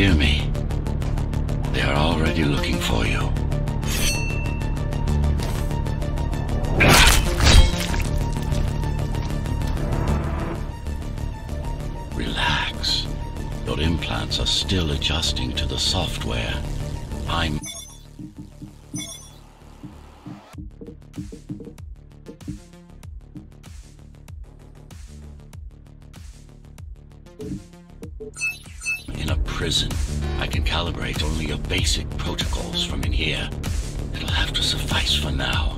hear me? They are already looking for you. Relax. Your implants are still adjusting to the software. I'm... in a prison. I can calibrate only your basic protocols from in here. It'll have to suffice for now.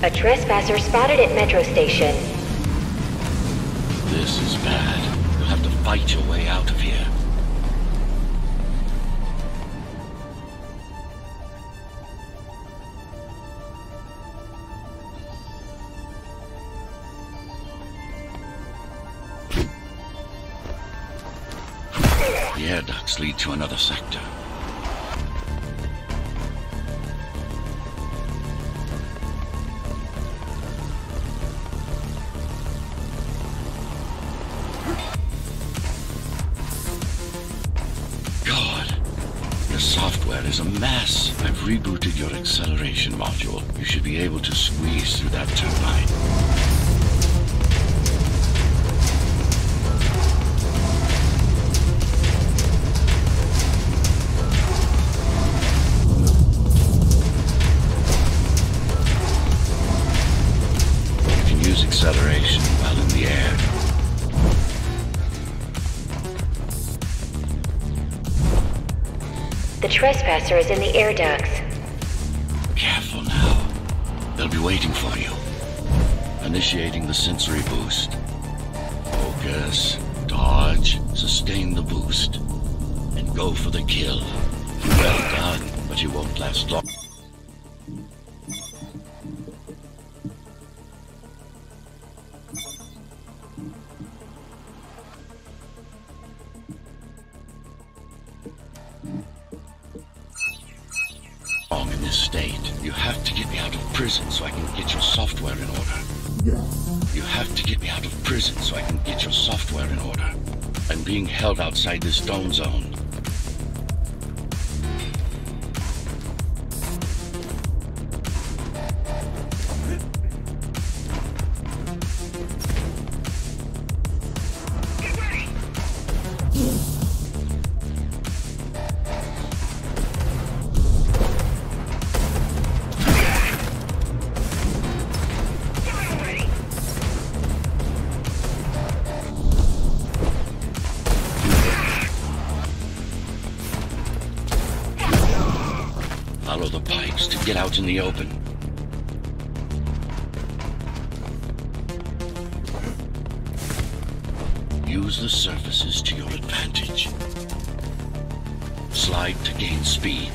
A trespasser spotted at Metro Station. This is bad. You'll have to fight your way out of here. The air ducts lead to another sector. Software is a mess. I've rebooted your acceleration module. You should be able to squeeze through that turbine. You can use acceleration while in the air. The trespasser is in the air ducts. Careful now. They'll be waiting for you. Initiating the sensory boost. Focus, dodge, sustain the boost, and go for the kill. Well done, but you won't last long. In this state, you have to get me out of prison so I can get your software in order. You have to get me out of prison so I can get your software in order. I'm being held outside this dome zone. Follow the pipes to get out in the open. Use the surfaces to your advantage. Slide to gain speed.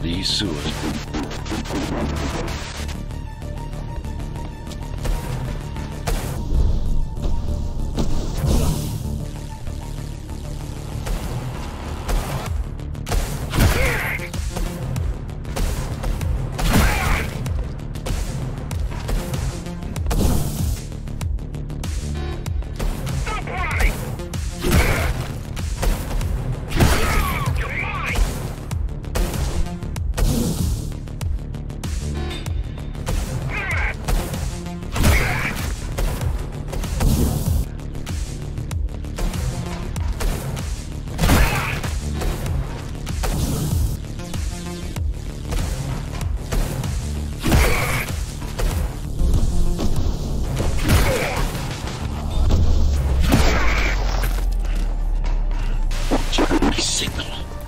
These sewers...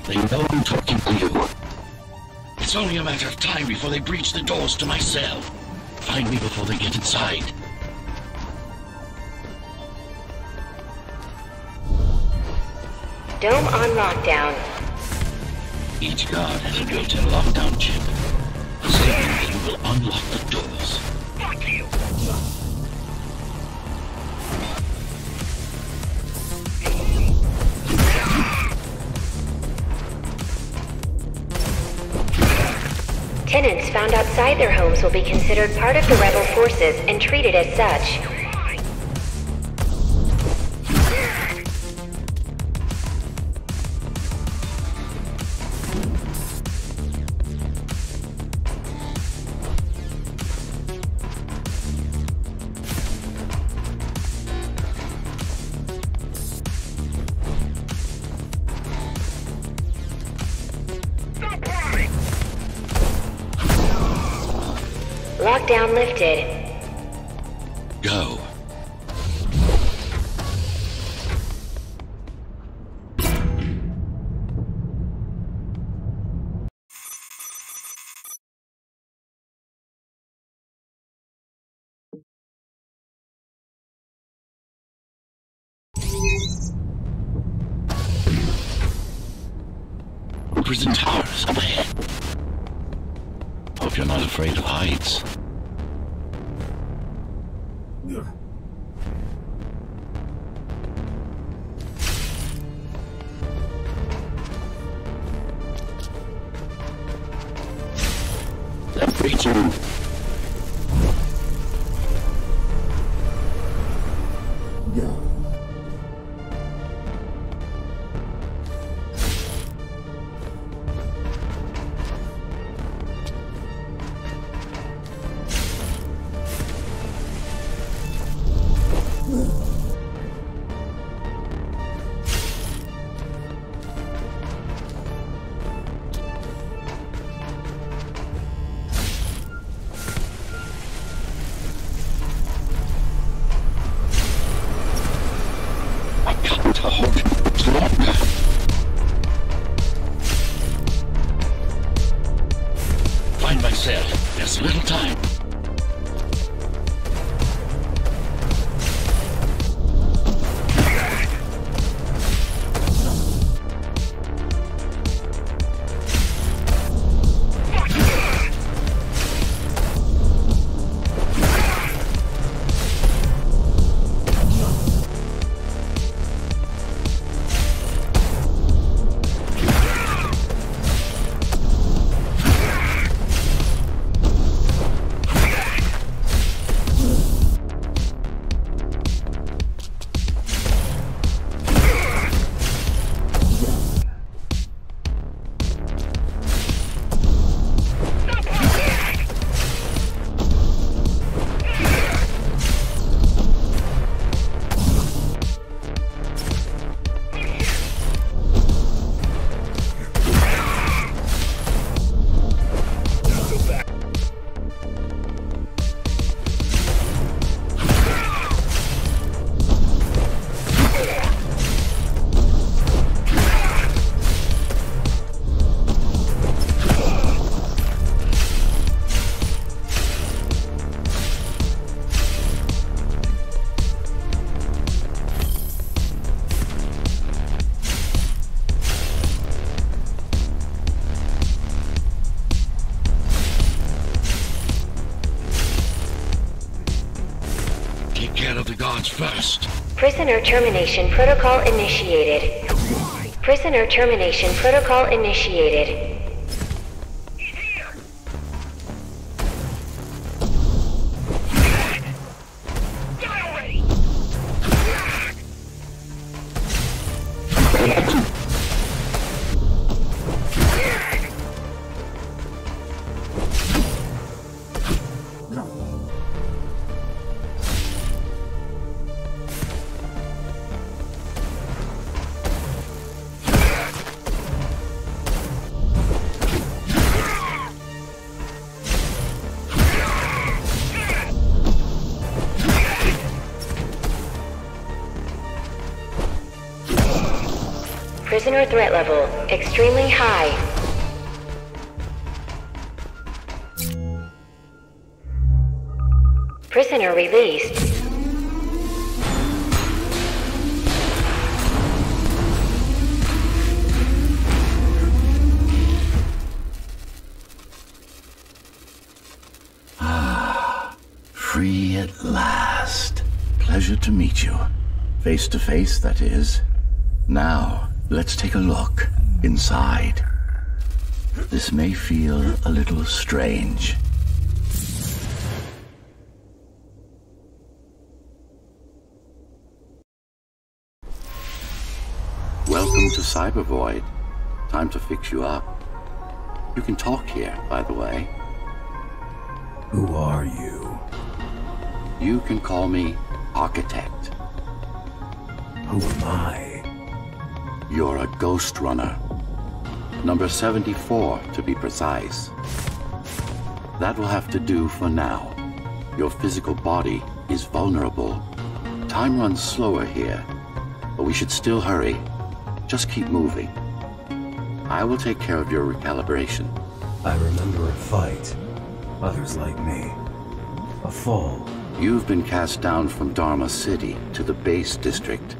They know I'm talking to you. It's only a matter of time before they breach the doors to my cell. Find me before they get inside. Dome on lockdown. Each guard has a built-in lockdown chip. A statement that will unlock the doors. Fuck you! Tenants found outside their homes will be considered part of the rebel forces and treated as such. Lockdown lifted. Go. Prison towers up ahead. Hope you're not afraid of heights. That creature. fast. Prisoner termination protocol initiated. Prisoner termination protocol initiated. Prisoner threat level extremely high. Prisoner released. Free at last. Pleasure to meet you. Face to face, that is. Now, let's take a look inside. This may feel a little strange. Welcome to Cybervoid. Time to fix you up. You can talk here, by the way. Who are you? You can call me Architect. Who am I? You're a Ghostrunner. Number 74, to be precise. That will have to do for now. Your physical body is vulnerable. Time runs slower here, but we should still hurry. Just keep moving. I will take care of your recalibration. I remember a fight. Others like me. A fall. You've been cast down from Dharma City to the base district.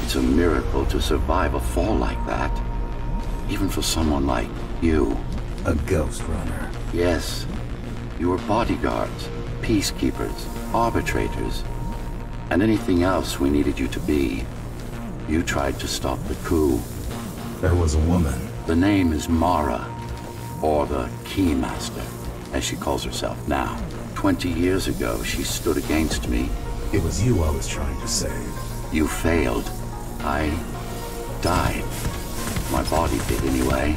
It's a miracle to survive a fall like that. Even for someone like you. A Ghostrunner. Yes. You were bodyguards, peacekeepers, arbitrators, and anything else we needed you to be. You tried to stop the coup. There was a woman. The name is Mara, or the Keymaster, as she calls herself now. 20 years ago, she stood against me. It was you I was trying to save. You failed. I died. My body did anyway.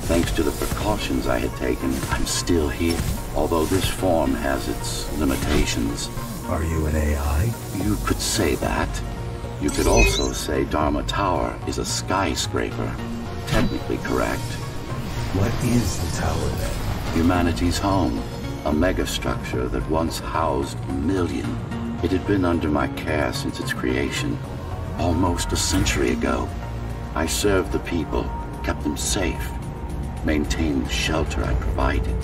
Thanks to the precautions I had taken, I'm still here. Although this form has its limitations. Are you an AI? You could say that. You could also say Dharma Tower is a skyscraper. Technically correct. What is the tower then? Humanity's home. A megastructure that once housed 1 million. It had been under my care since its creation. Almost a century ago. I served the people, kept them safe, maintained the shelter I provided.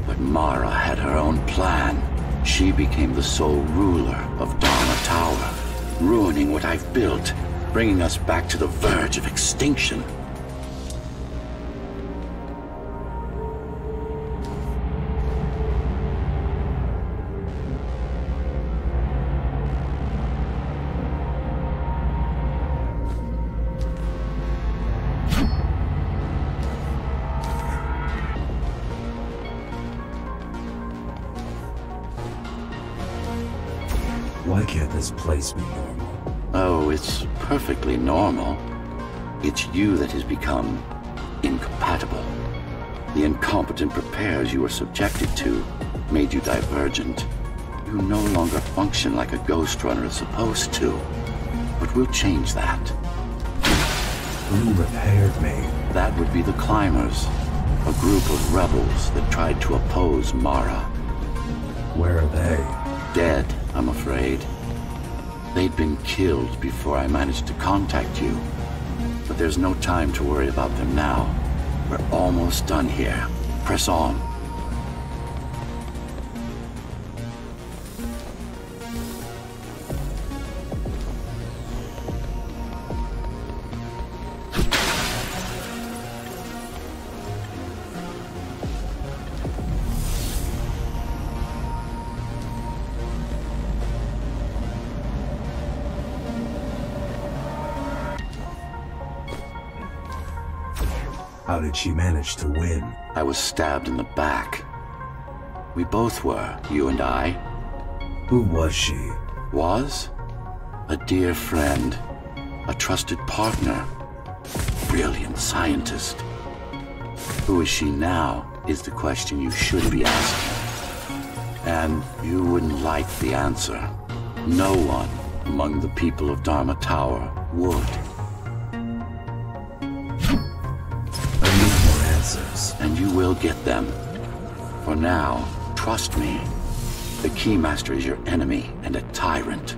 But Mara had her own plan. She became the sole ruler of Dharma Tower, ruining what I've built, bringing us back to the verge of extinction. Why can't this place be normal? Oh, it's perfectly normal. It's you that has become incompatible. The incompetent repairs you were subjected to made you divergent. You no longer function like a Ghostrunner is supposed to. But we'll change that. Who repaired me? That would be the Climbers, a group of rebels that tried to oppose Mara. Where are they? Dead, I'm afraid. They'd been killed before I managed to contact you. But there's no time to worry about them now. We're almost done here. Press on. How did she manage to win? I was stabbed in the back. We both were, you and I. Who was she? Was? A dear friend. A trusted partner. Brilliant scientist. Who is she now is the question you should be asking. And you wouldn't like the answer. No one among the people of Dharma Tower would. I need more answers. And you will get them. For now, trust me. The Keymaster is your enemy and a tyrant.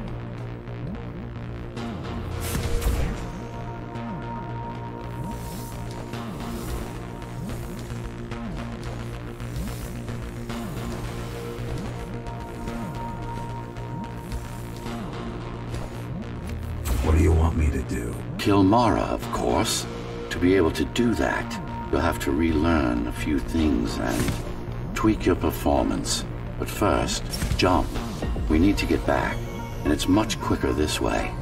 What do you want me to do? Kill Mara, of course. To be able to do that, you'll have to relearn a few things and tweak your performance. But first, jump. We need to get back, and it's much quicker this way.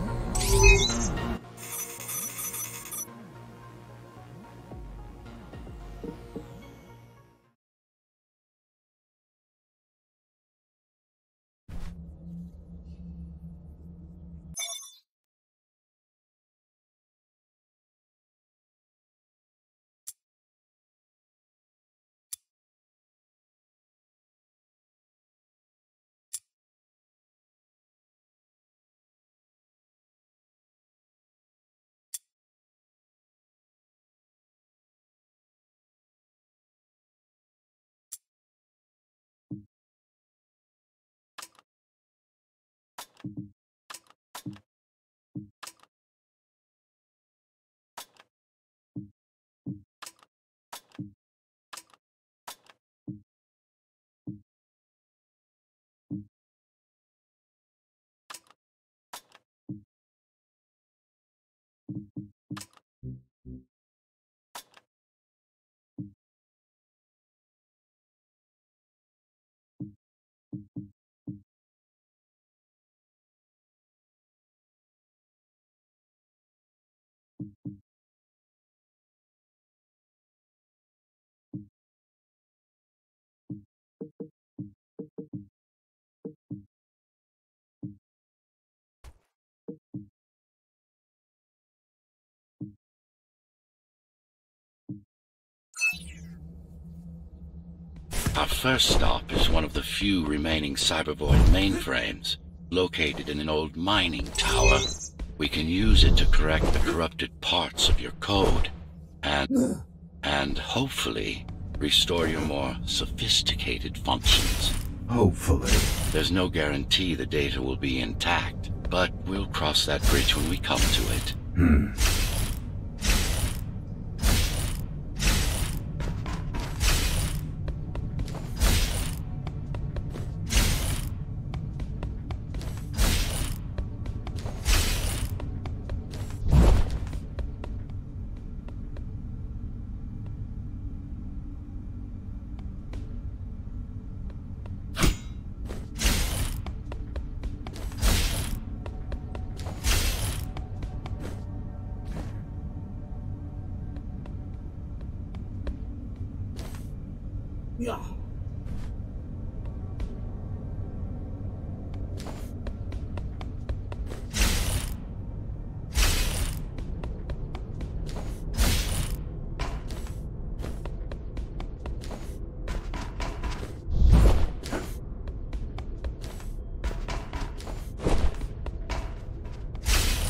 Our first stop is one of the few remaining Cybervoid mainframes, located in an old mining tower. We can use it to correct the corrupted parts of your code, and hopefully restore your more sophisticated functions. Hopefully. There's no guarantee the data will be intact, but we'll cross that bridge when we come to it. Yeah.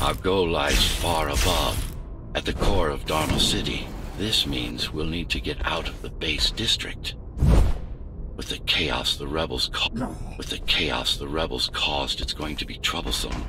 Our goal lies far above, at the core of Dharma City. This means we'll need to get out of the base district. With the chaos the rebels caused, it's going to be troublesome.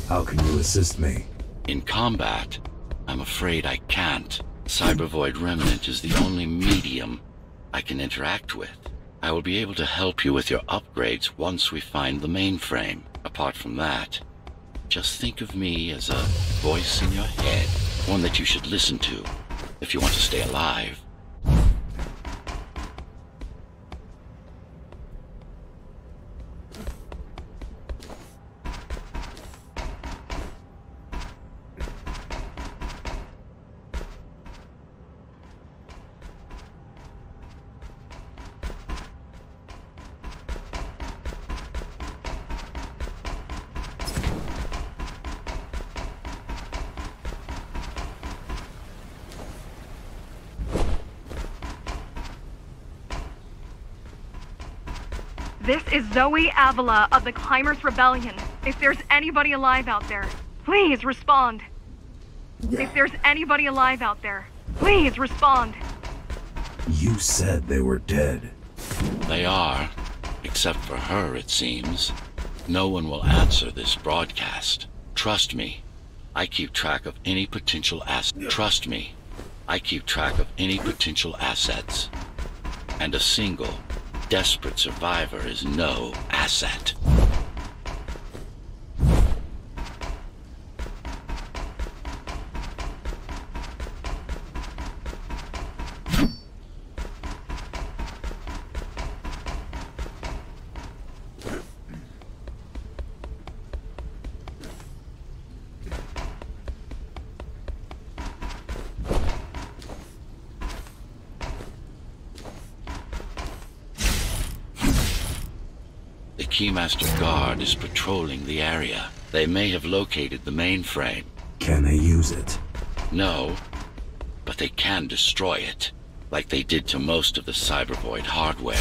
How can you assist me? In combat, I'm afraid I can't. Cybervoid Remnant is the only medium I can interact with. I will be able to help you with your upgrades once we find the mainframe. Apart from that, just think of me as a voice in your head, one that you should listen to if you want to stay alive. This is Zoe Avila of the Climbers Rebellion. If there's anybody alive out there, please respond. If there's anybody alive out there, please respond. You said they were dead. They are, except for her, it seems. No one will answer this broadcast. Trust me, I keep track of any potential Trust me, I keep track of any potential assets. And a single, desperate survivor is no asset. The Keymaster Guard is patrolling the area. They may have located the mainframe. Can they use it? No, but they can destroy it, like they did to most of the Cybervoid hardware.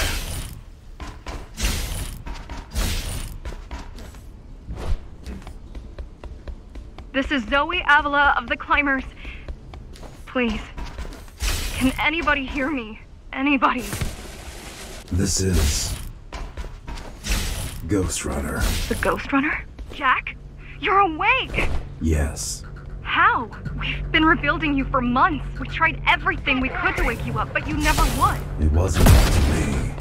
This is Zoe Avila of the Climbers. Please, can anybody hear me? Anybody? This is Ghostrunner. The Ghostrunner? Jack? You're awake! Yes. How? We've been rebuilding you for months. We tried everything we could to wake you up, but you never would. It wasn't up to me.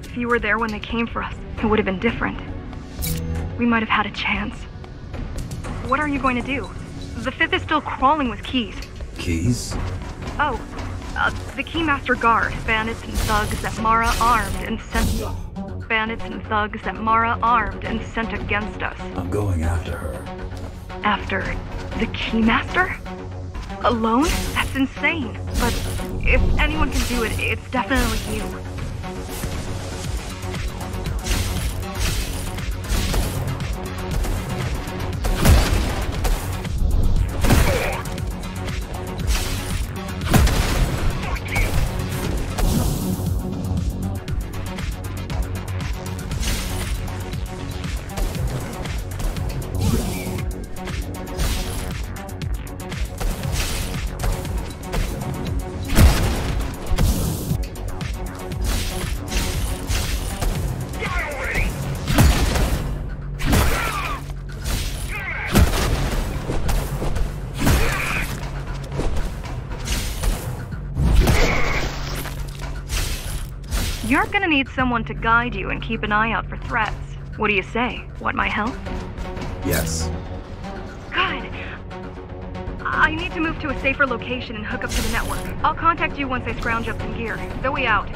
If you were there when they came for us, it would have been different. We might have had a chance. What are you going to do? The Fifth is still crawling with keys. Keys? Oh, the Keymaster Guard. Bandits and thugs that Mara armed and sent... Bandits and thugs that Mara armed and sent against us. I'm going after her. After the Keymaster? Alone? That's insane. But if anyone can do it, it's definitely you. You're gonna need someone to guide you and keep an eye out for threats. What do you say? Want my help? Yes. Good. I need to move to a safer location and hook up to the network. I'll contact you once I scrounge up some gear. Zoe out.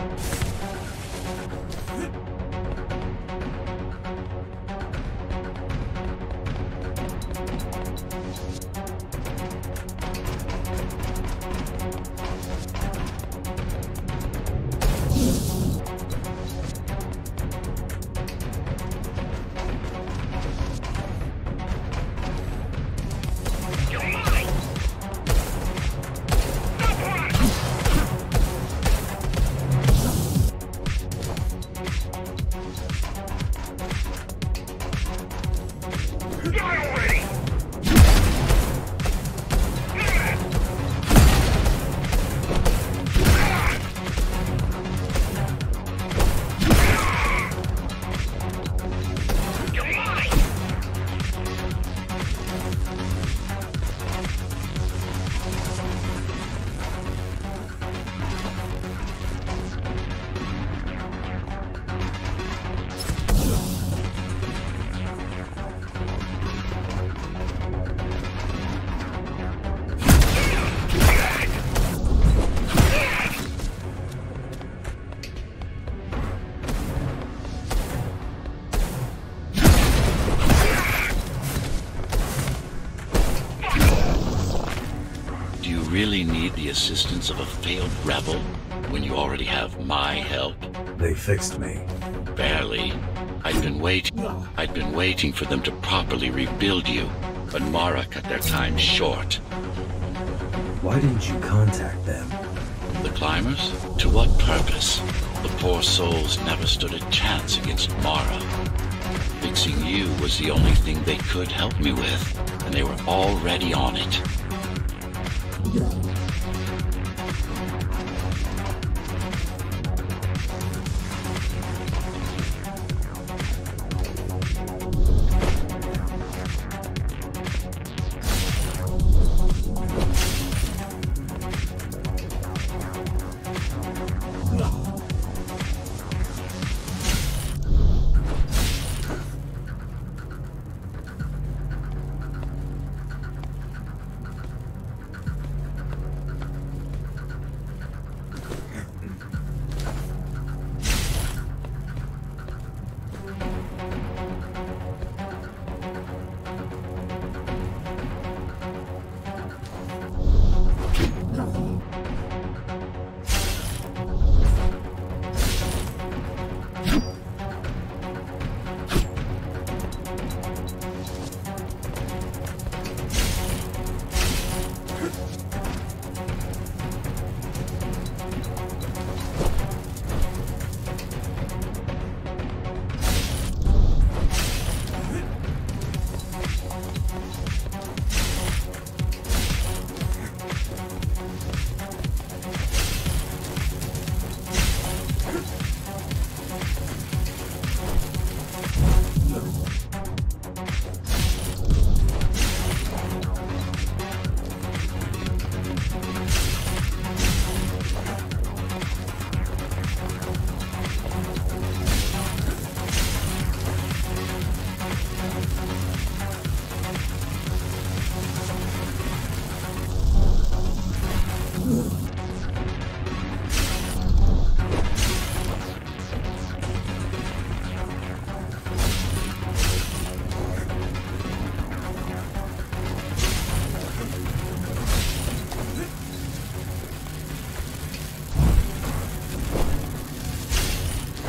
Really need the assistance of a failed rebel when you already have my help? They fixed me. Barely. I'd been waiting for them to properly rebuild you, but Mara cut their time short. Why didn't you contact them? The climbers? To what purpose? The poor souls never stood a chance against Mara. Fixing you was the only thing they could help me with, and they were already on it.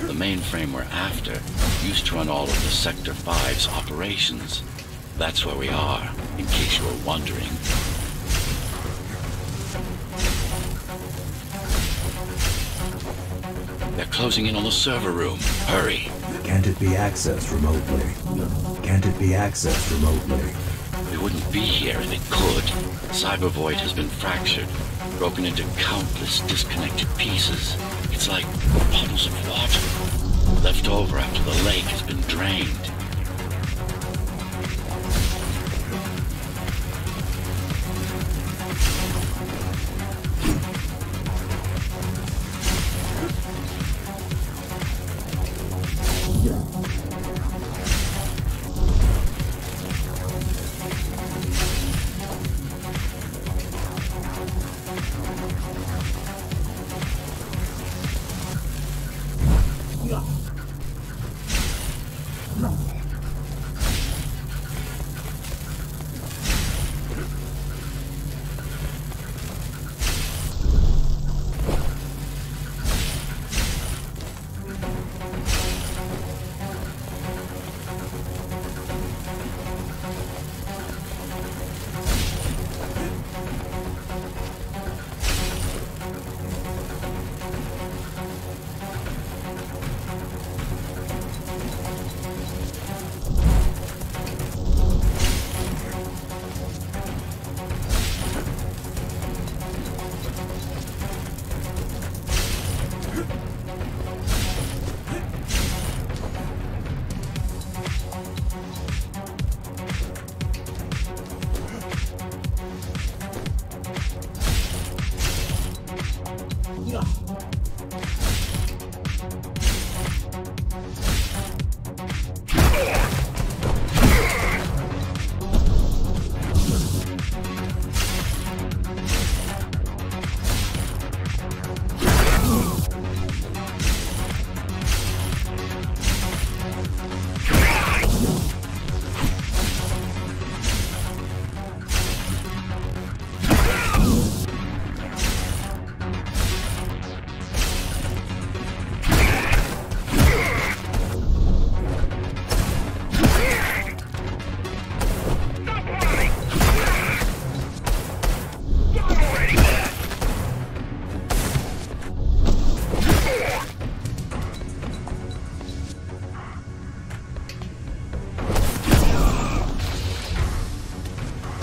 The mainframe we're after used to run all of the Sector 5's operations. That's where we are, in case you were wondering. They're closing in on the server room. Hurry. Can't it be accessed remotely? Can't it be accessed remotely? We wouldn't be here if it could. Cyber Void has been fractured, broken into countless disconnected pieces. It's like puddles of water, left over after the lake has been drained.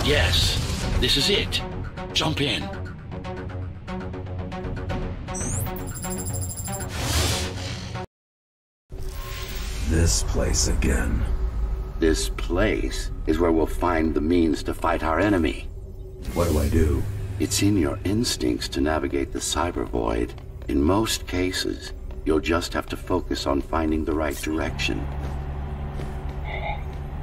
Yes, this is it. Jump in. This place again. This place is where we'll find the means to fight our enemy. What do I do? It's in your instincts to navigate the cyber void. In most cases, you'll just have to focus on finding the right direction.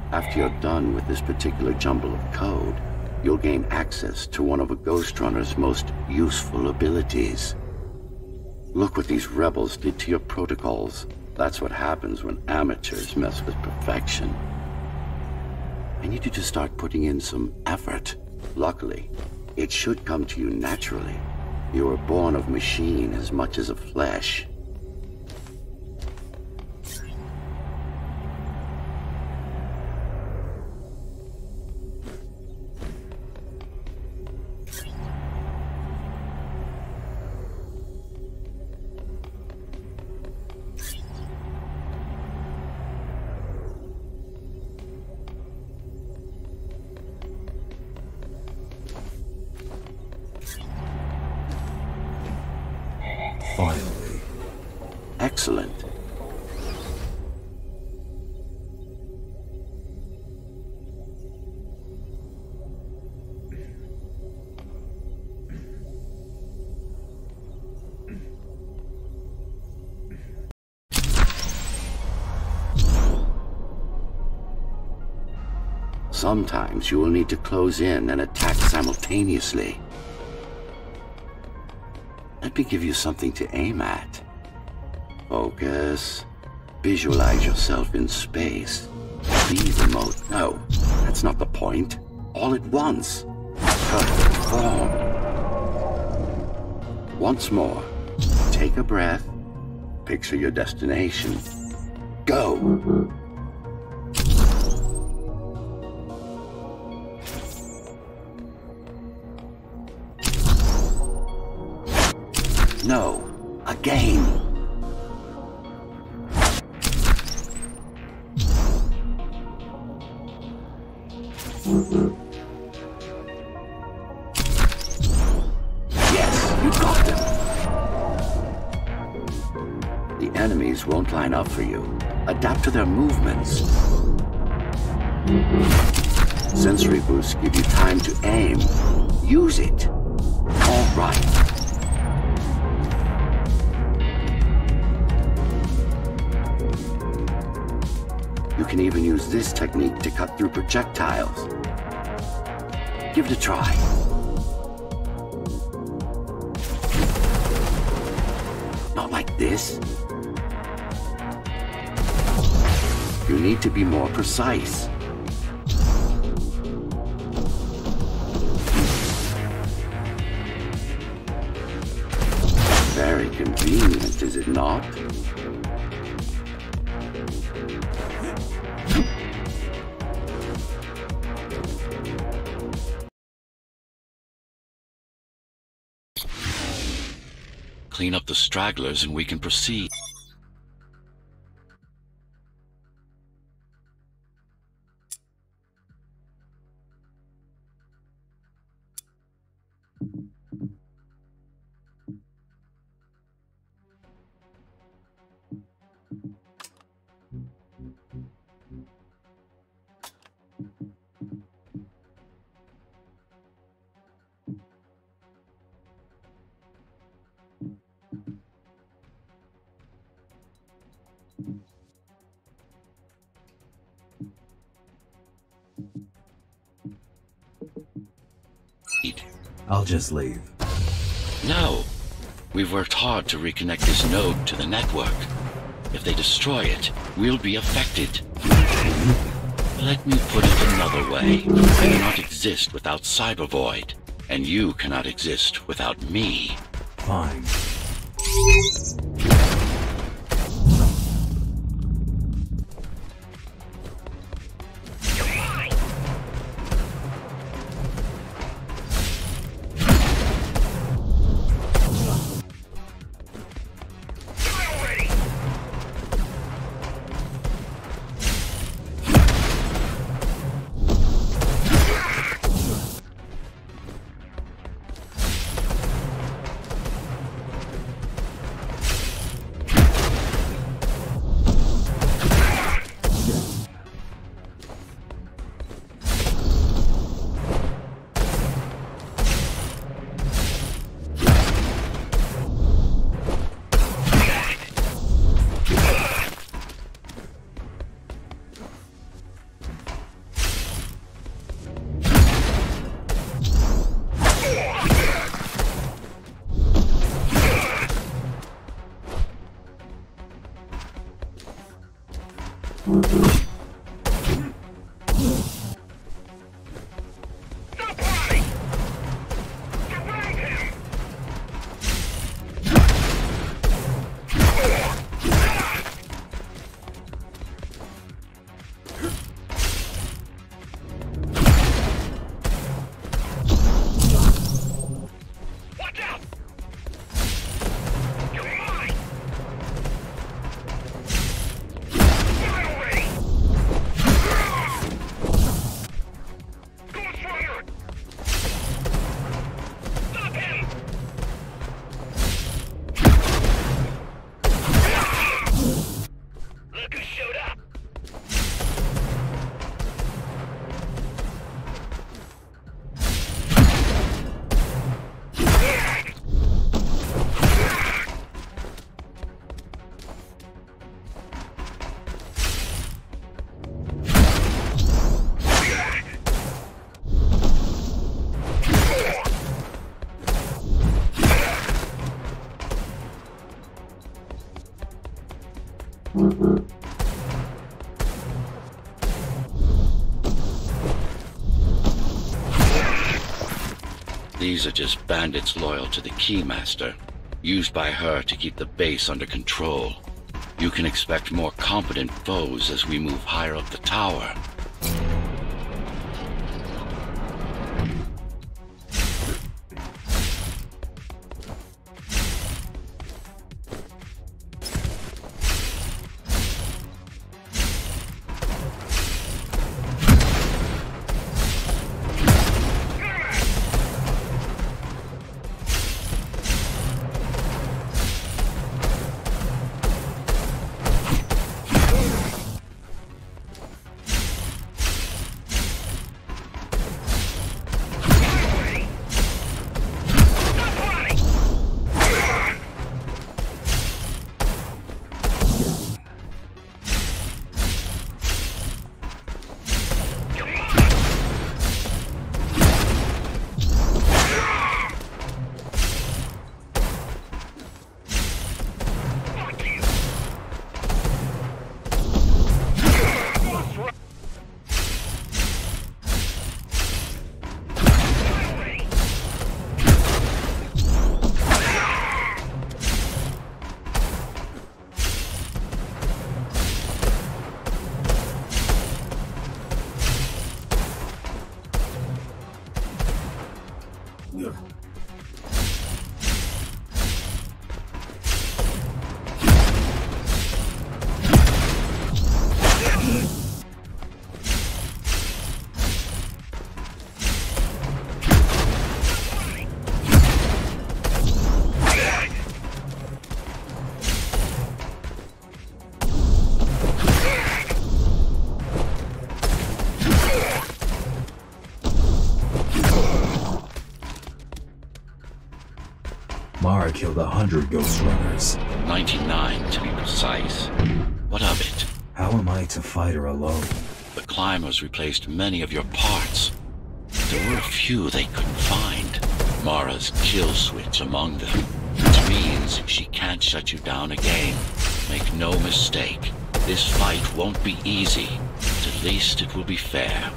After you're done with this particular jumble of code, you'll gain access to one of a Ghostrunner's most useful abilities. Look what these rebels did to your protocols. That's what happens when amateurs mess with perfection. I need you to start putting in some effort. Luckily, it should come to you naturally. You were born of machine as much as of flesh. Finally. Excellent. Sometimes you will need to close in and attack simultaneously. Let me give you something to aim at. Focus. Visualize yourself in space. Be the most... No, that's not the point. All at once. Perfect form. Once more. Take a breath. Picture your destination. Go! No, again. Yes, you got them. The enemies won't line up for you. Adapt to their movements. Sensory boosts give you time to aim. Use it. All right. You can even use this technique to cut through projectiles. Give it a try. Not like this. You need to be more precise. Very convenient, is it not? Clean up the stragglers and we can proceed. I'll just leave. No. We've worked hard to reconnect this node to the network. If they destroy it, we'll be affected. Let me put it another way. I cannot exist without Cyber Void, and you cannot exist without me. Fine. These are just bandits loyal to the Keymaster, used by her to keep the base under control. You can expect more competent foes as we move higher up the tower. Mara killed 100 Ghostrunners. 99 to be precise. What of it? How am I to fight her alone? The climbers replaced many of your parts. There were a few they couldn't find. Mara's kill switch among them, which means she can't shut you down again. Make no mistake, this fight won't be easy, but at least it will be fair.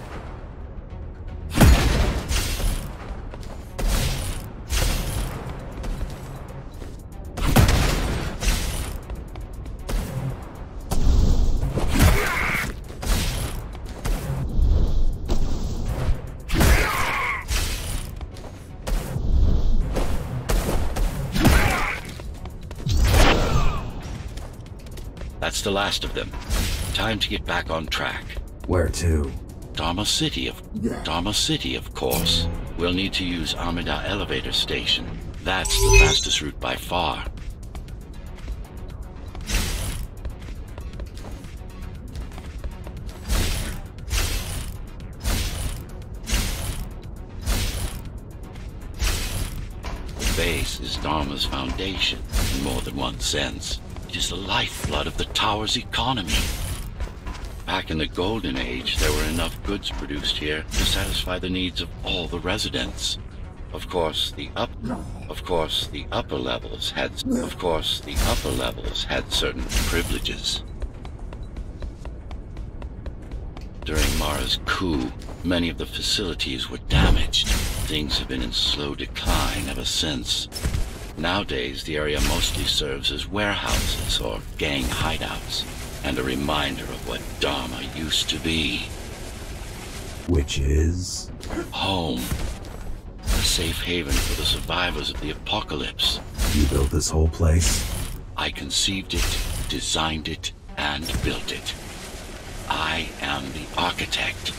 That's the last of them. Time to get back on track. Where to? Dharma City, of course. We'll need to use Amida Elevator Station. That's the fastest route by far. The base is Dharma's foundation, in more than one sense. It is the lifeblood of the tower's economy. Back in the Golden Age, there were enough goods produced here to satisfy the needs of all the residents. Of course, the upper levels had certain privileges. During Mara's coup, many of the facilities were damaged. Things have been in slow decline ever since. Nowadays, the area mostly serves as warehouses or gang hideouts, and a reminder of what Dharma used to be. Which is? Home. A safe haven for the survivors of the apocalypse. You built this whole place? I conceived it, designed it, and built it. I am the architect.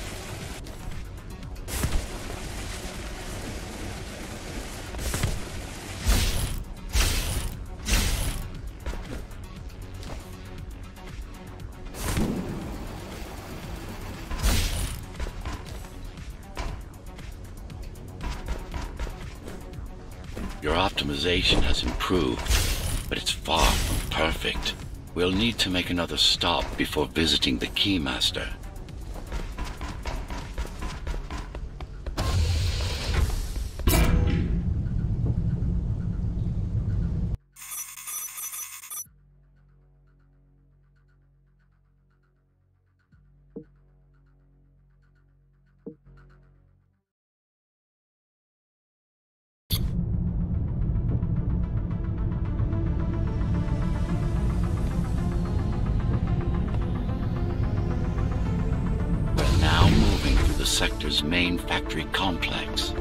Your optimization has improved, but it's far from perfect. We'll need to make another stop before visiting the Keymaster. sector's main factory complex.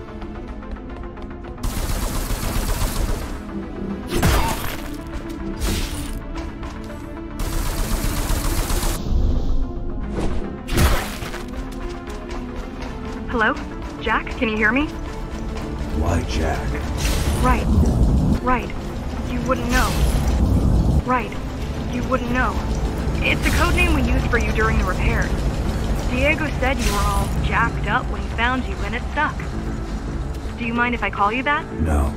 Hello? Jack, can you hear me? Why Jack? Right. You wouldn't know. Right. You wouldn't know. It's a code name we used for you during the repairs. Diego said you were all jacked up when he found you, and it stuck. Do you mind if I call you that? No.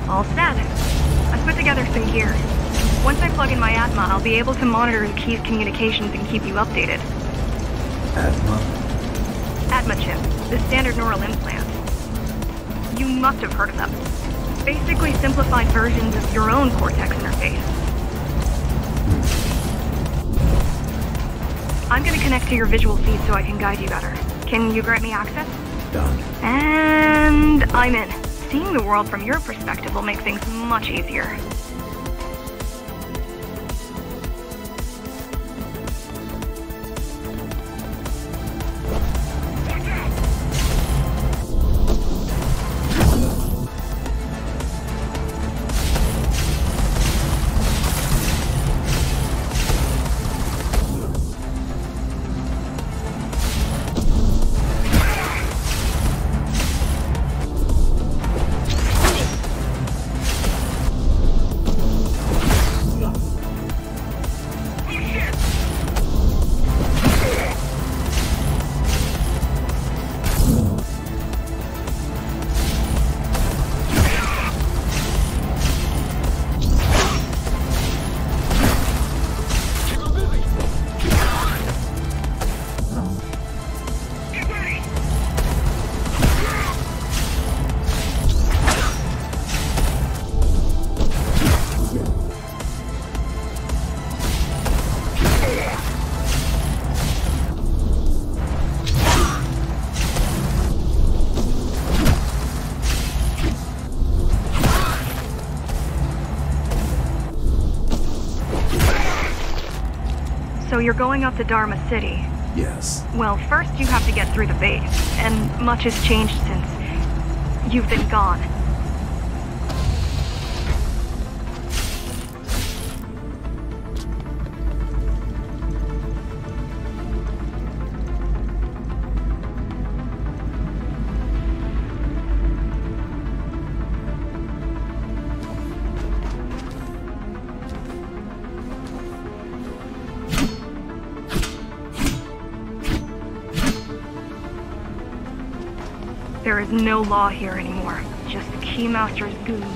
All set. I've put together some gear. Once I plug in my Atma, I'll be able to monitor the key's communications and keep you updated. Atma? Atma chip, the standard neural implant. You must have heard of them. Basically simplified versions of your own Cortex interface. I'm gonna connect to your visual feed so I can guide you better. Can you grant me access? Done. And I'm in. Seeing the world from your perspective will make things much easier. So you're going up to Dharma City. Yes. Well, first you have to get through the base, and much has changed since you've been gone. There is no law here anymore. Just Keymaster's goons,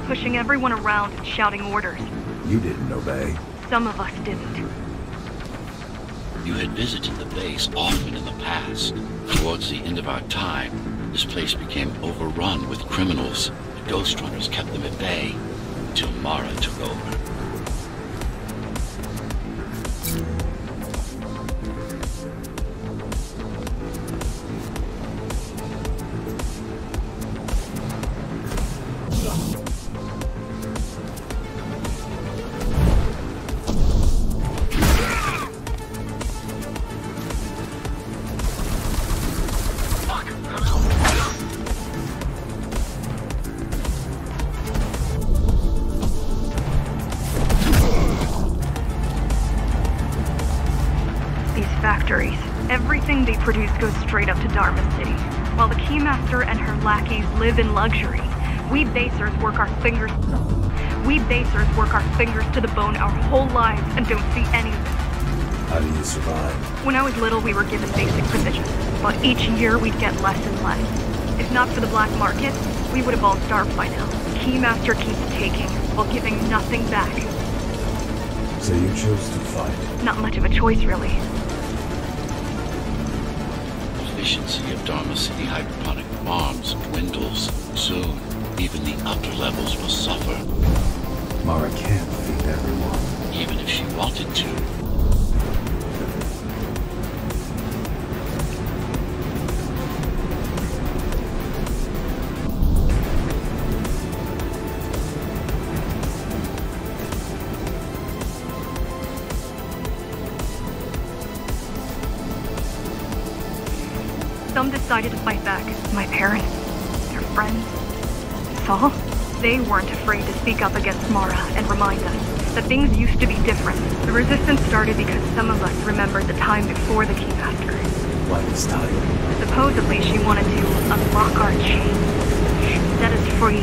pushing everyone around and shouting orders. You didn't obey. Some of us didn't. You had visited the base often in the past. Towards the end of our time, this place became overrun with criminals. The Ghostrunners kept them at bay, until Mara took over. factories. Everything they produce goes straight up to Dharma City. While the Keymaster and her lackeys live in luxury, we basers work our fingers to the bone our whole lives and don't see any of it. How do you survive? When I was little, we were given basic provisions, but each year we'd get less and less. If not for the black market, we would have all starved by now. Keymaster keeps taking, while giving nothing back. So you chose to fight? Not much of a choice, really. Efficiency of Dharma City hydroponic farms dwindles. Soon, even the upper levels will suffer. Mara can't feed everyone. Even if she wanted to. Some decided to fight back. My parents, their friends, Saul. They weren't afraid to speak up against Mara and remind us that things used to be different. The resistance started because some of us remembered the time before the Keymaster. What was time? Supposedly she wanted to unlock our chains, set us free.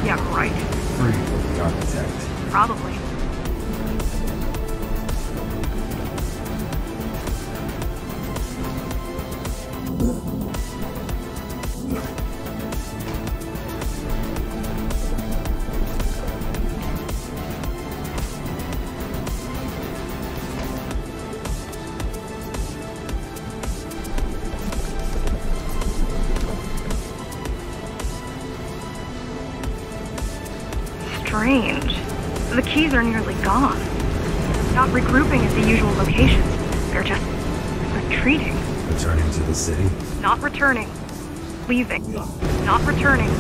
Yeah, right. Free from the architect. Probably. Strange. The keys are nearly gone. Not regrouping at the usual locations. They're just retreating. Returning to the city? Not returning. Leaving. Not returning.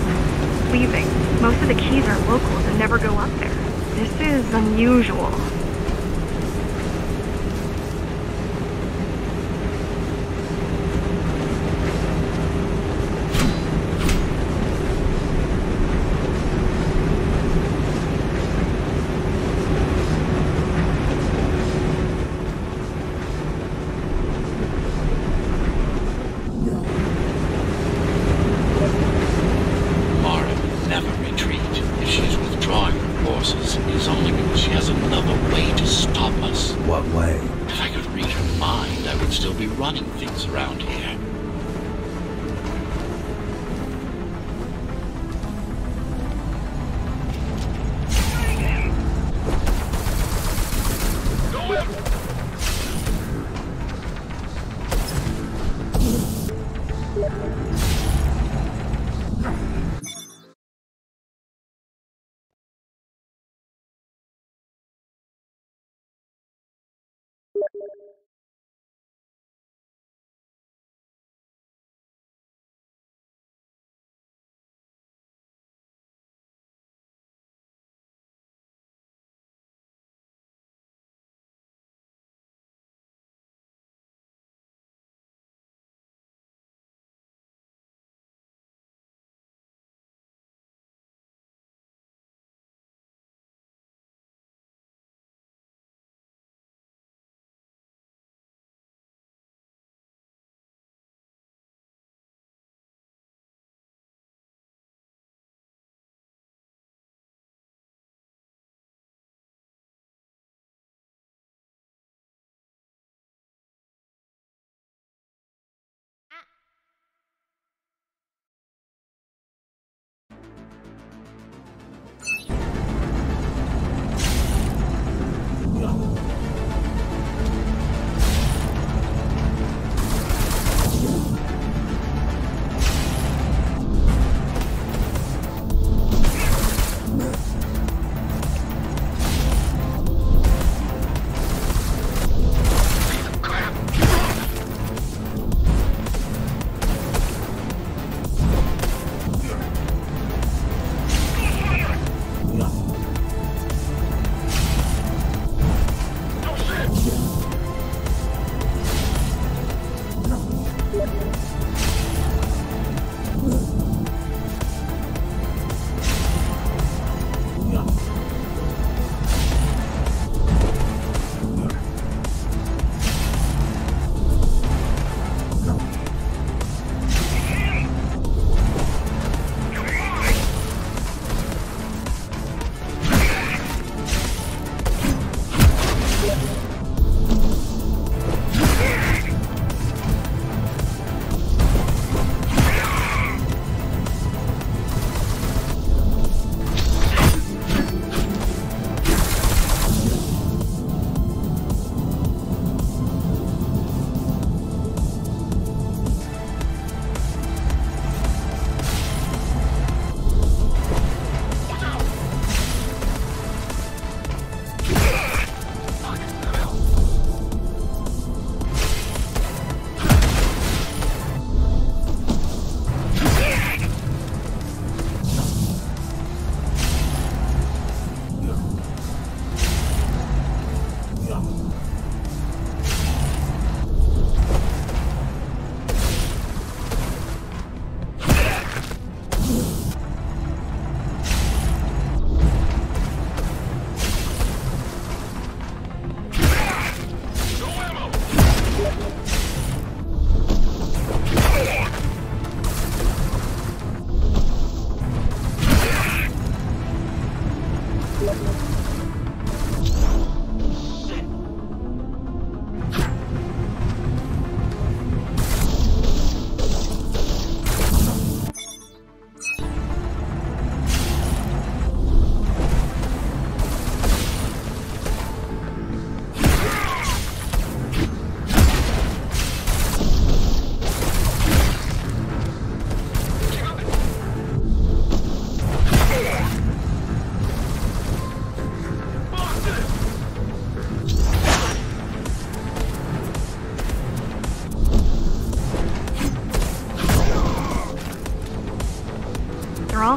Leaving. Most of the keys are locals and never go up there. This is unusual. What way? If I could read her mind, I would still be running things around here.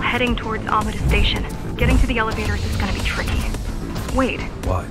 all heading towards Amida Station. Getting to the elevators is gonna be tricky. Wait. What?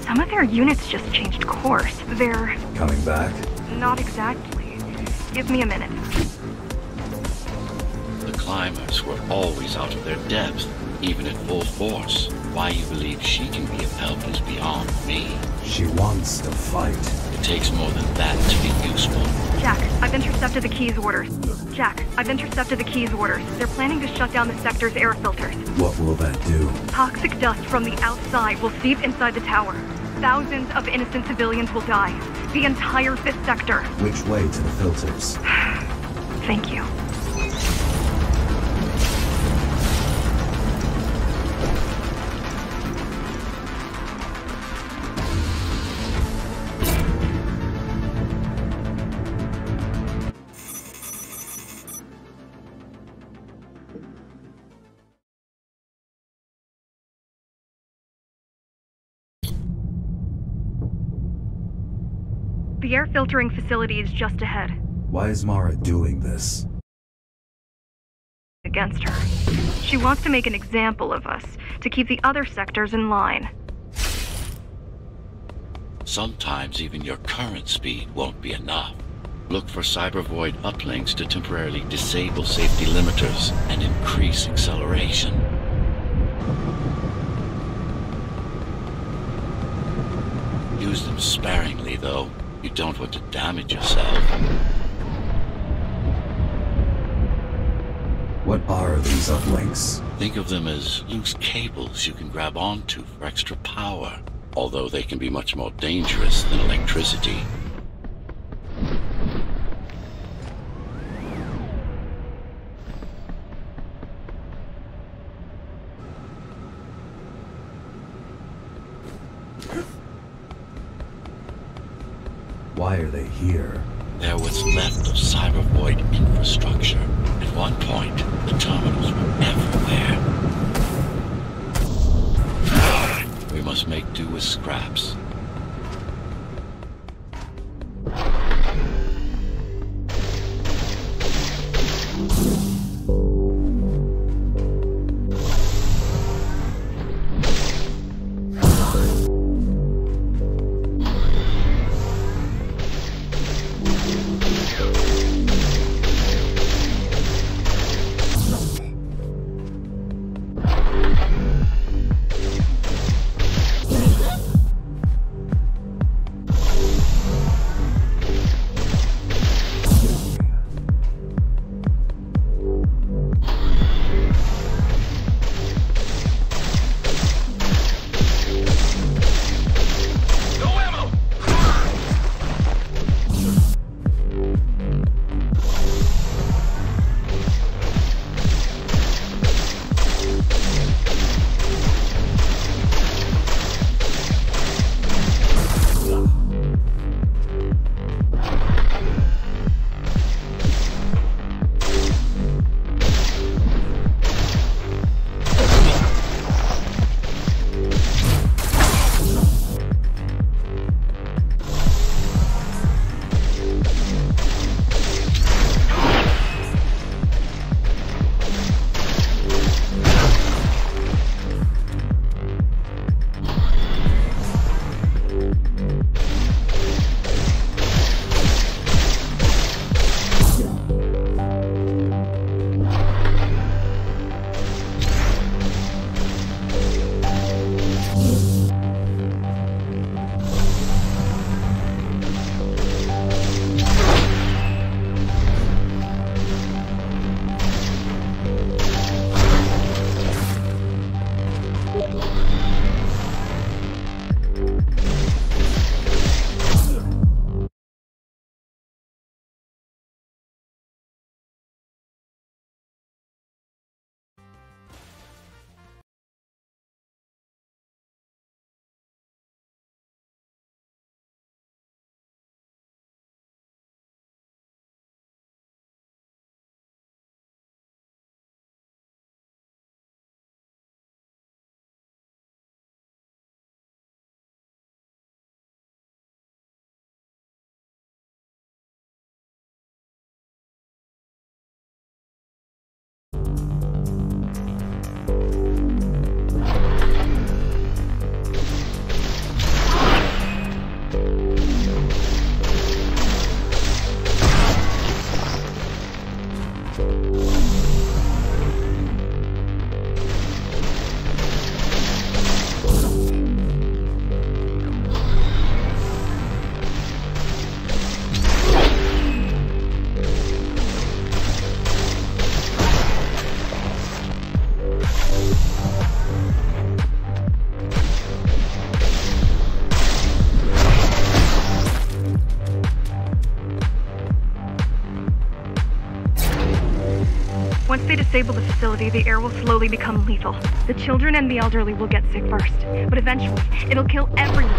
Some of their units just changed course. They're... Coming back? Not exactly. Give me a minute. The climbers were always out of their depth, even at full force. Why you believe she can be of help is beyond me. She wants to fight. It takes more than that to be useful. Jack, I've intercepted the Key's orders. Jack, I've intercepted the Key's orders. They're planning to shut down the sector's air filters. What will that do? Toxic dust from the outside will seep inside the tower. Thousands of innocent civilians will die. The entire 5th sector. Which way to the filters? Thank you. The air filtering facility is just ahead. Why is Mara doing this? Against her. She wants to make an example of us, to keep the other sectors in line. Sometimes even your current speed won't be enough. Look for cybervoid uplinks to temporarily disable safety limiters and increase acceleration. Use them sparingly, though. You don't want to damage yourself. What are these uplinks? Think of them as loose cables you can grab onto for extra power, although they can be much more dangerous than electricity. Why are they here? They're what's left of cybervoid infrastructure. At one point, the terminals were everywhere. We must make do with scraps. Once they disable the facility, the air will slowly become lethal. The children and the elderly will get sick first, but eventually, it'll kill everyone.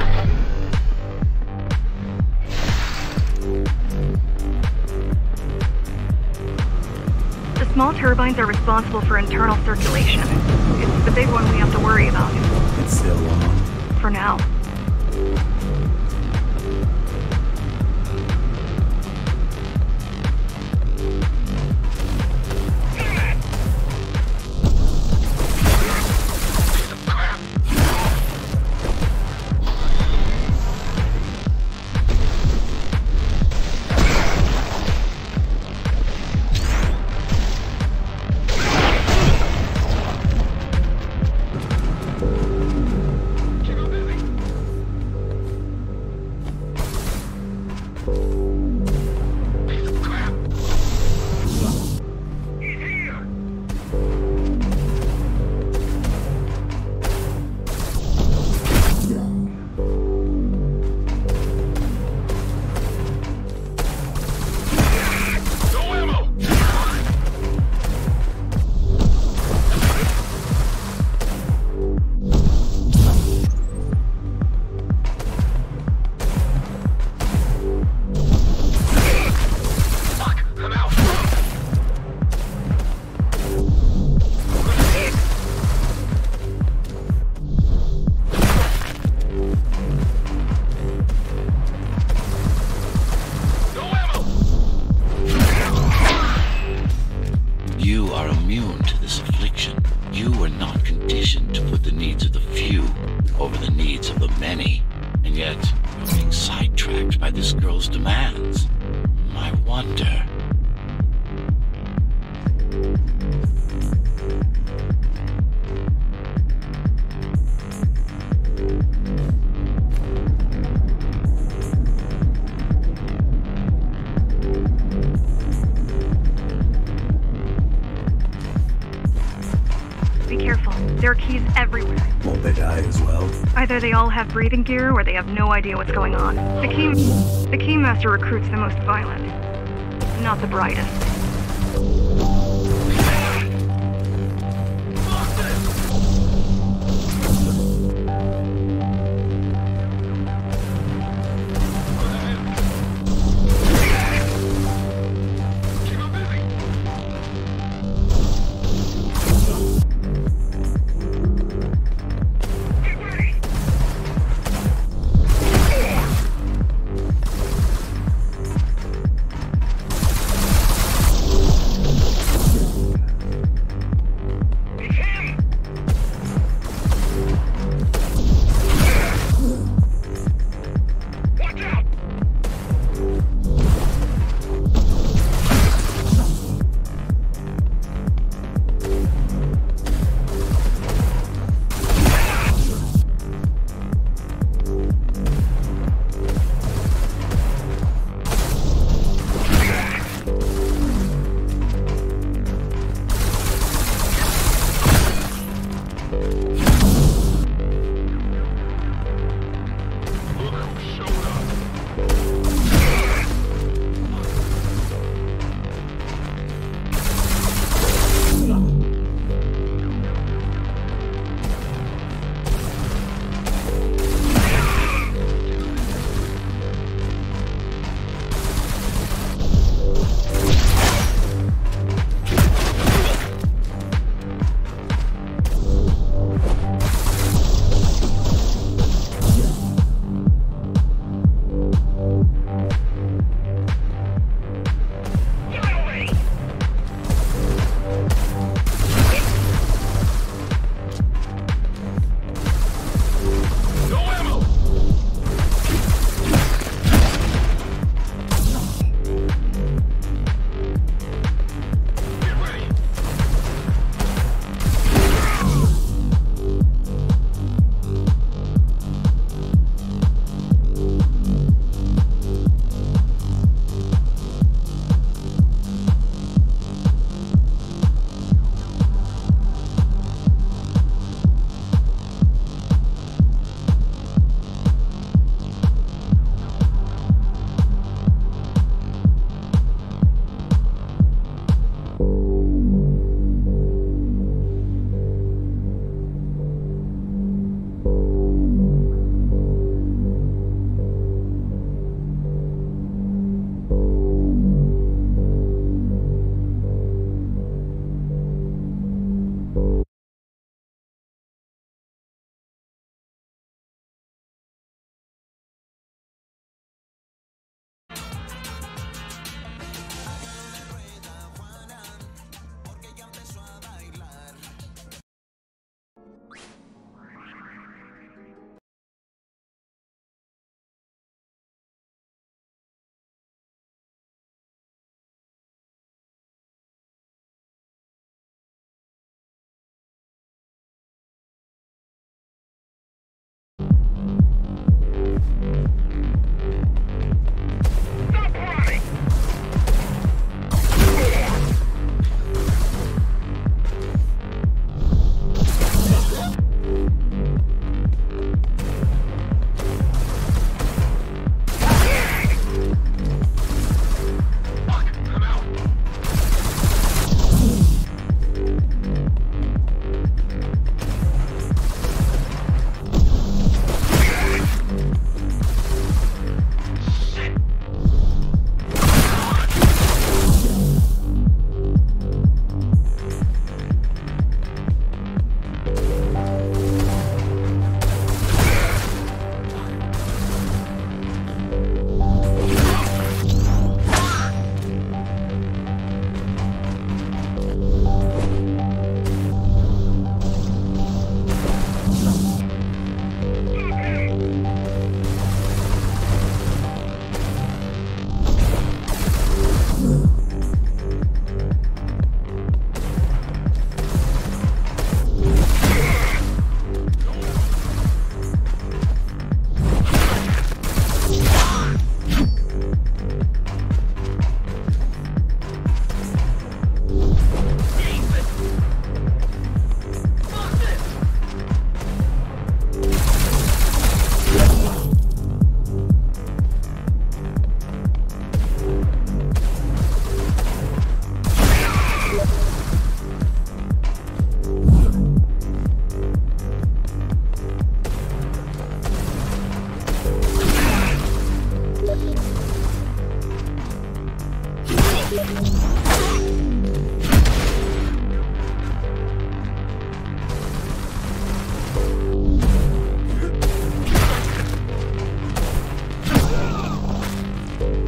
The small turbines are responsible for internal circulation. It's the big one we have to worry about. It's still on. For now. to this affliction, you were not conditioned to put the needs of the few over the needs of the many. And yet, you're being sidetracked by this girl's demands. I wonder... Be careful. There are keys everywhere. Won't they die as well? Either they all have breathing gear or they have no idea what's going on. The Keymaster recruits the most violent, not the brightest.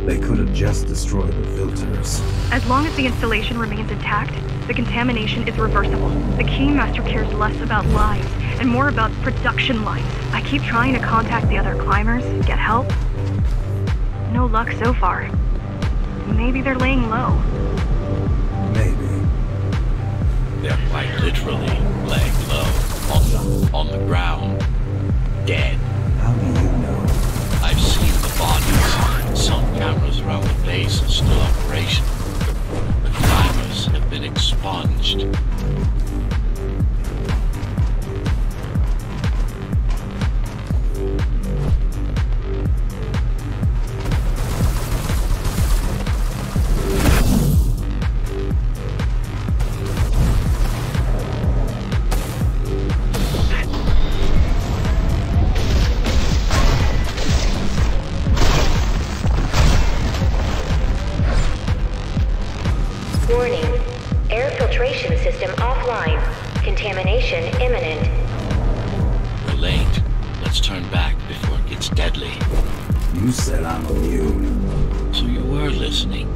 They could have just destroyed the filters. As long as the installation remains intact, the contamination is reversible. The Keymaster cares less about lives and more about production lines. I keep trying to contact the other climbers, get help. No luck so far. Maybe they're laying low. Maybe. They're quite literally laying low, on the ground, dead. How do you know? I've seen the bodies. Some cameras around the base are still operational. The climbers have been expunged. Warning. Air filtration system offline. Contamination imminent. We're late. Let's turn back before it gets deadly. You said I'm immune. So you were listening.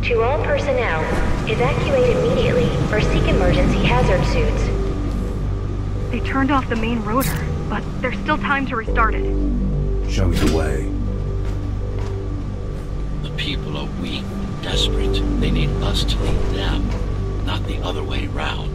To all personnel, evacuate immediately or seek emergency hazard suits. They turned off the main rotor, but there's still time to restart it. Show me the way. The people are weak, desperate. They need us to lead them, not the other way round.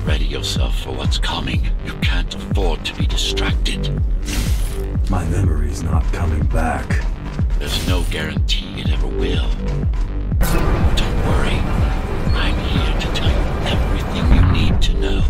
Ready yourself for what's coming. You can't afford to be distracted. My memory's not coming back. There's no guarantee it ever will. Don't worry. I'm here to tell you everything you need to know.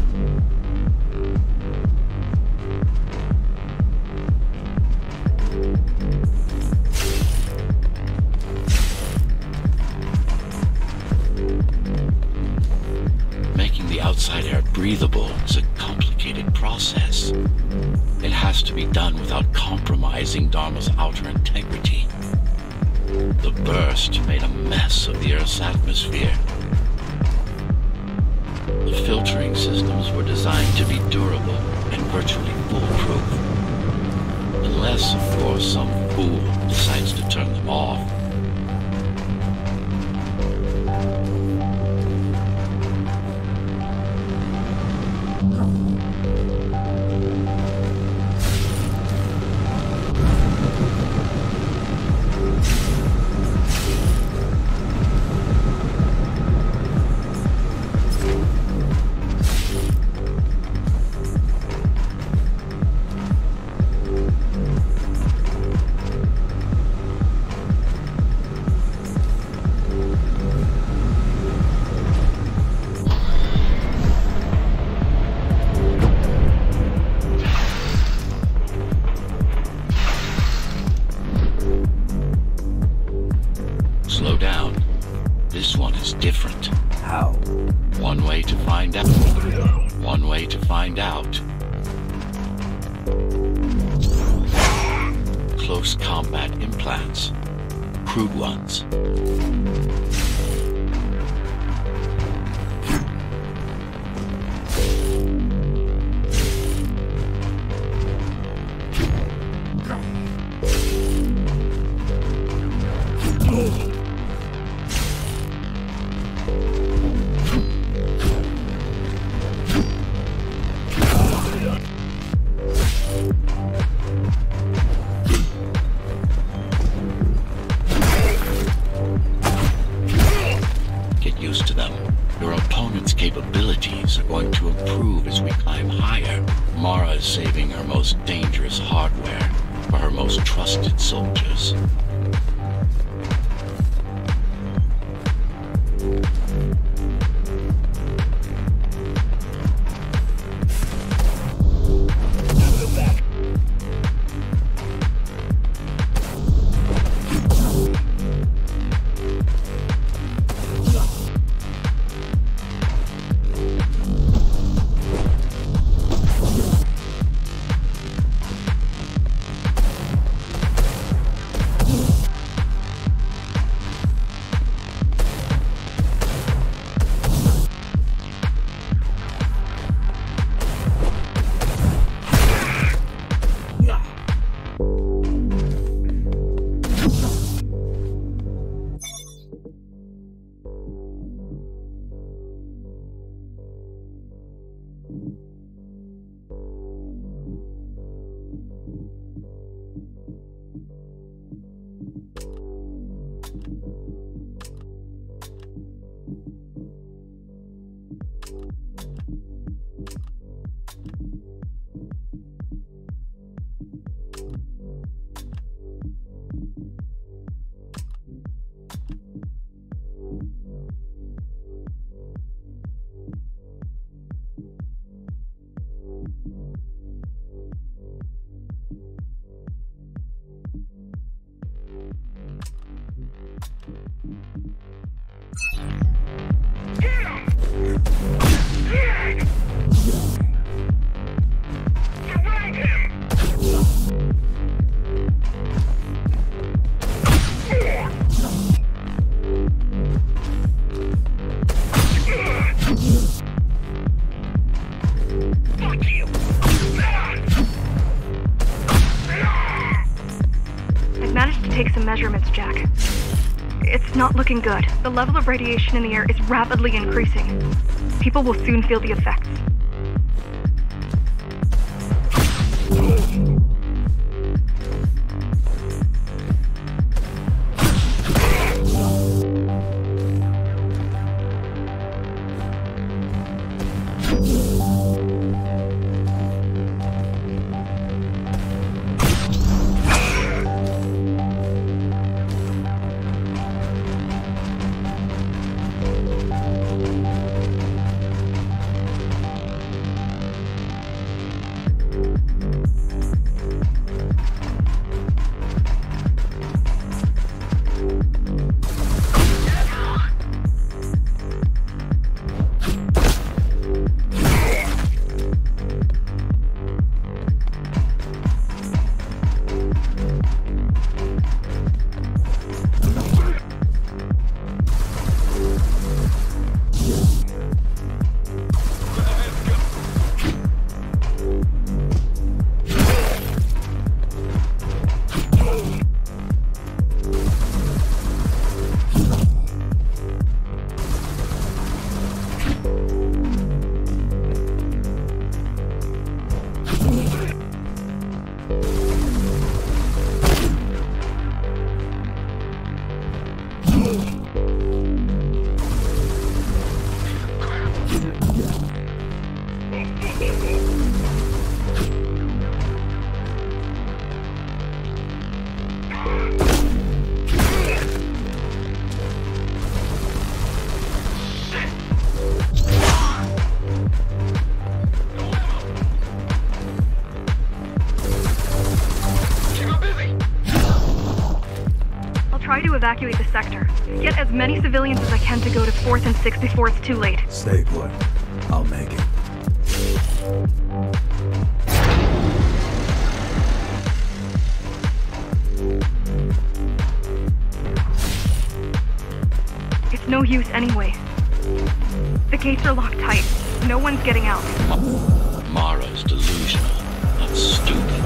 Making the outside air breathable is a complicated process. It has to be done without compromising Dharma's outer integrity. The burst made a mess of the Earth's atmosphere. The filtering systems were designed to be durable and virtually foolproof. Unless, of course, some fool decides to turn them off. Slow down. This one is different. How? One way to find out. One way to find out. Close combat implants. Crude ones. Used to them. Your opponent's capabilities are going to improve as we climb higher. Mara is saving her most dangerous hardware for her most trusted soldiers. Measurements, Jack. It's not looking good. The level of radiation in the air is rapidly increasing. People will soon feel the effects. Evacuate the sector. Get as many civilians as I can to go to 4th and 6th before it's too late. Stay put. I'll make it. It's no use anyway. The gates are locked tight. No one's getting out. Mara's delusional, not stupid.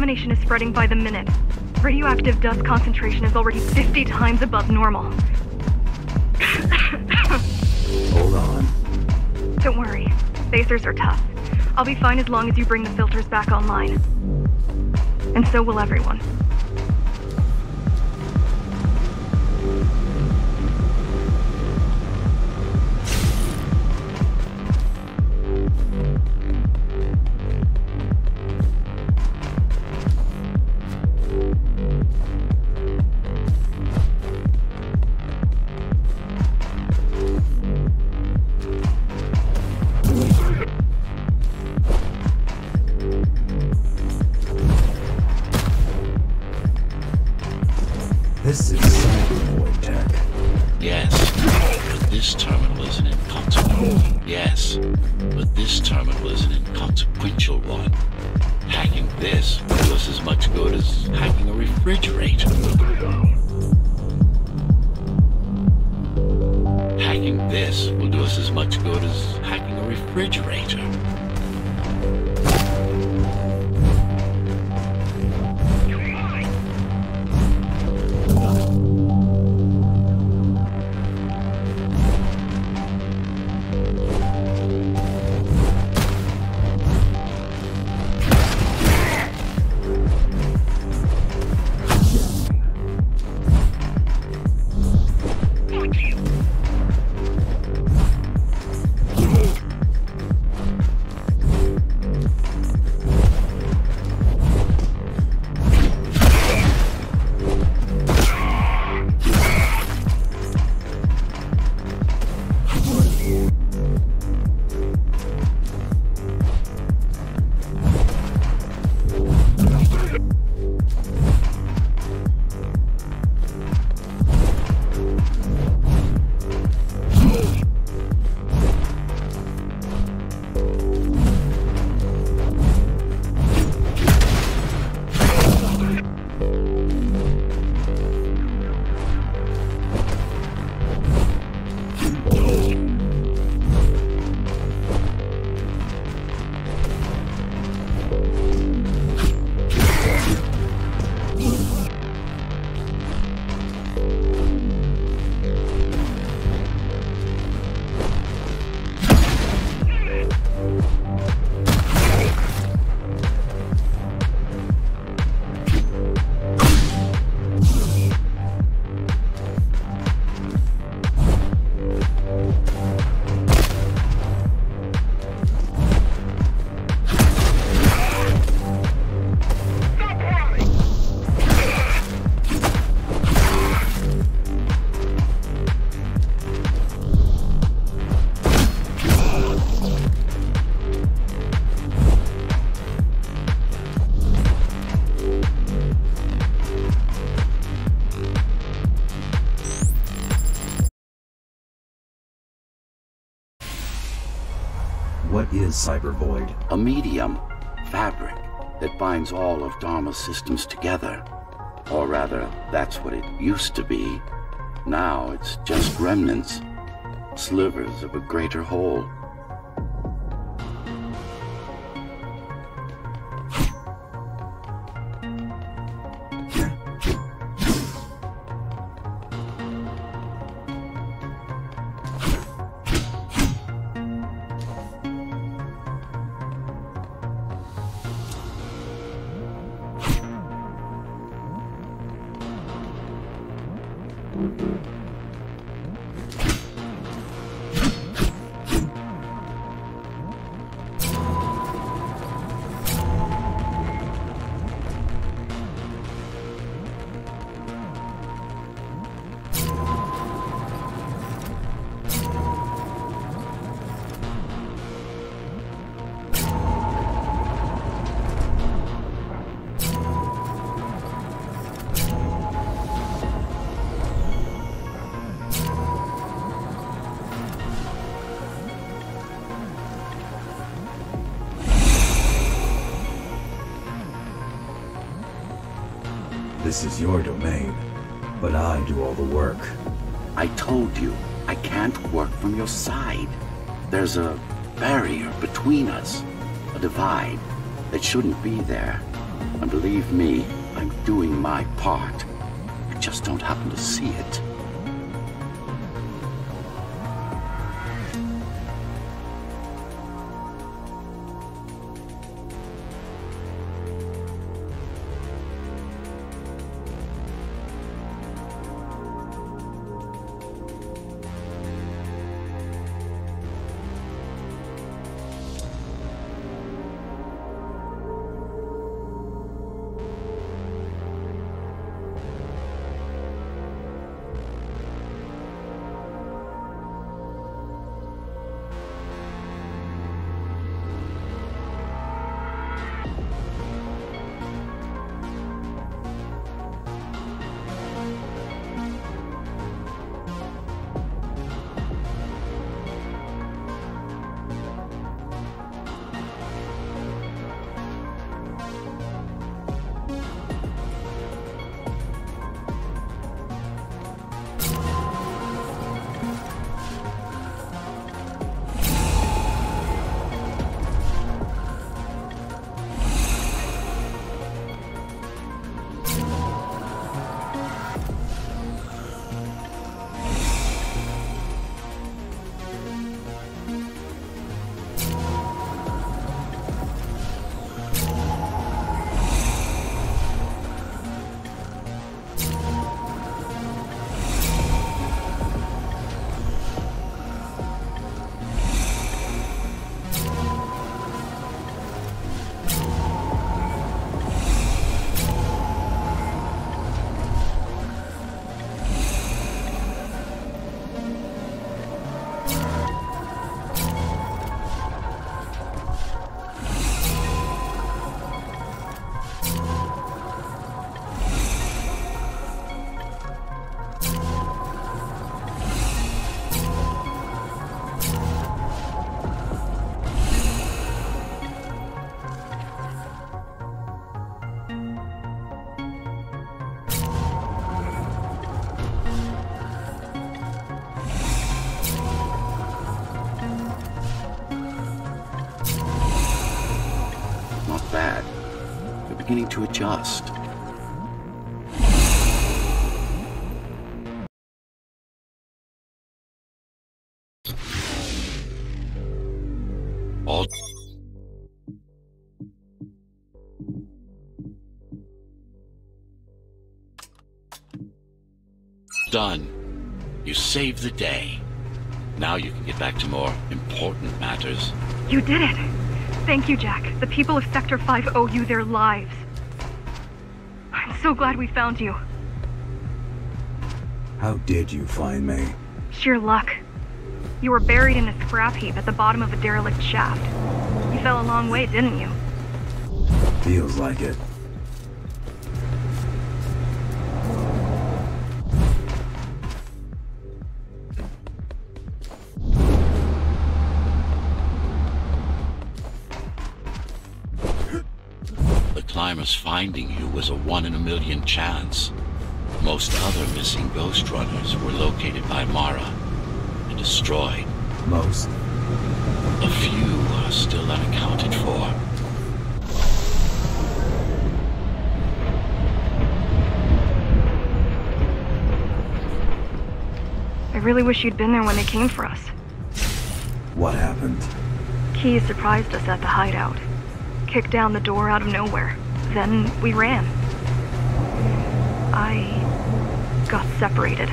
contamination is spreading by the minute. Radioactive dust concentration is already 50 times above normal. Hold on. Don't worry. Spacers are tough. I'll be fine as long as you bring the filters back online. And so will everyone. This is cybervoid tech. Yes, but this terminal is an inconsequential. Yes, but this terminal is an inconsequential one. Hacking this will do us as much good as hacking a refrigerator. Hacking this will do us as much good as hacking a refrigerator. What is cybervoid? A medium, fabric, that binds all of Dharma's systems together. Or rather, that's what it used to be. Now it's just remnants, slivers of a greater whole. This is your domain, but I do all the work. I told you, I can't work from your side. There's a barrier between us, a divide that shouldn't be there. And believe me, I'm doing my part. You just don't happen to see it. Beginning to adjust. All done. You saved the day. Now you can get back to more important matters. You did it! Thank you, Jack. The people of Sector 5 owe you their lives. I'm so glad we found you. How did you find me? Sheer luck. You were buried in a scrap heap at the bottom of a derelict shaft. You fell a long way, didn't you? Feels like it. Climbers finding you was a 1 in a million chance. Most other missing Ghostrunners were located by Mara and destroyed. Most? A few are still unaccounted for. I really wish you'd been there when they came for us. What happened? Key surprised us at the hideout. Kicked down the door out of nowhere. Then we ran. I got separated.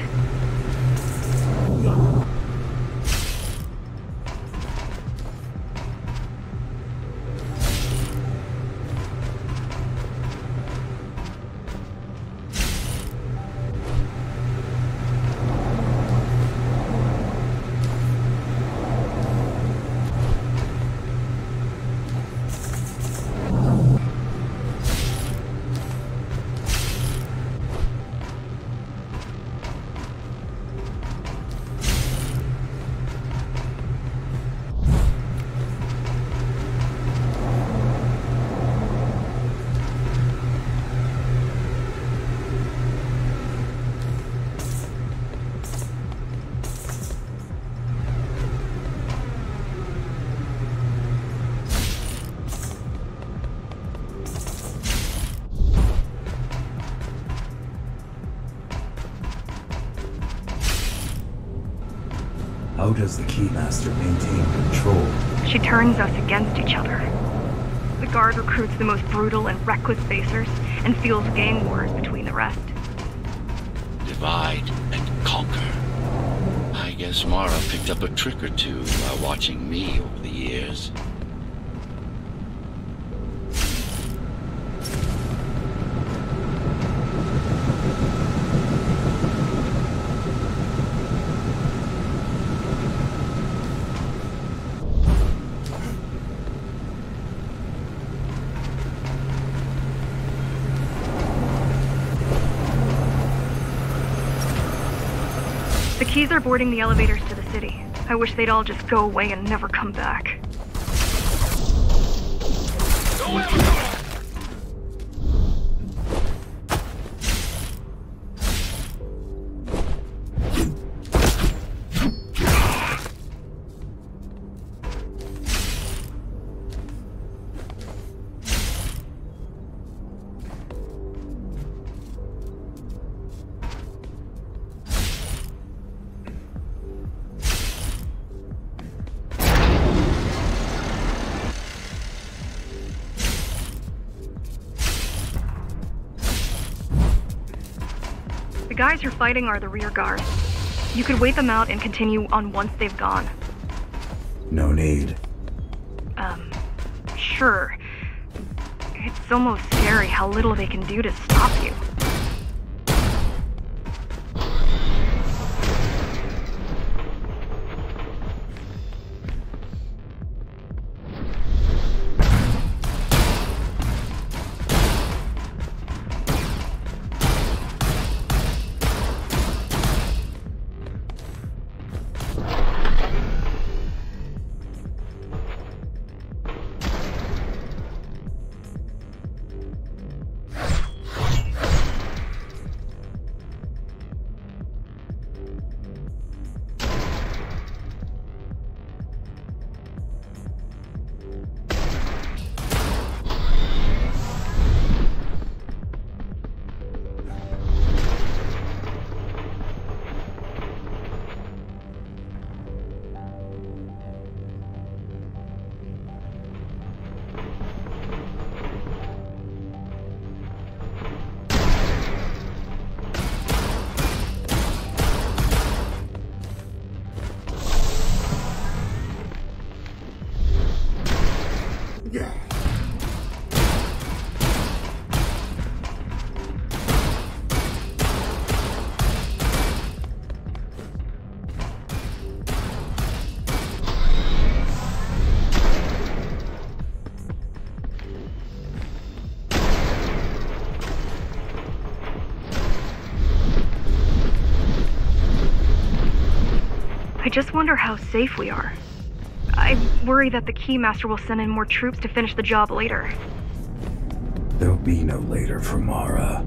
How does the Keymaster maintain control? She turns us against each other. The Guard recruits the most brutal and reckless facers, and fuels gang wars between the rest. Divide and conquer. I guess Mara picked up a trick or two while watching me over the years. The Keys are boarding the elevators to the city. I wish they'd all just go away and never come back. The guys you're fighting are the rear guard. You could wait them out and continue on once they've gone. No need. Sure. It's almost scary how little they can do to stop you. I just wonder how safe we are. I worry that the Keymaster will send in more troops to finish the job later. There'll be no later for Mara.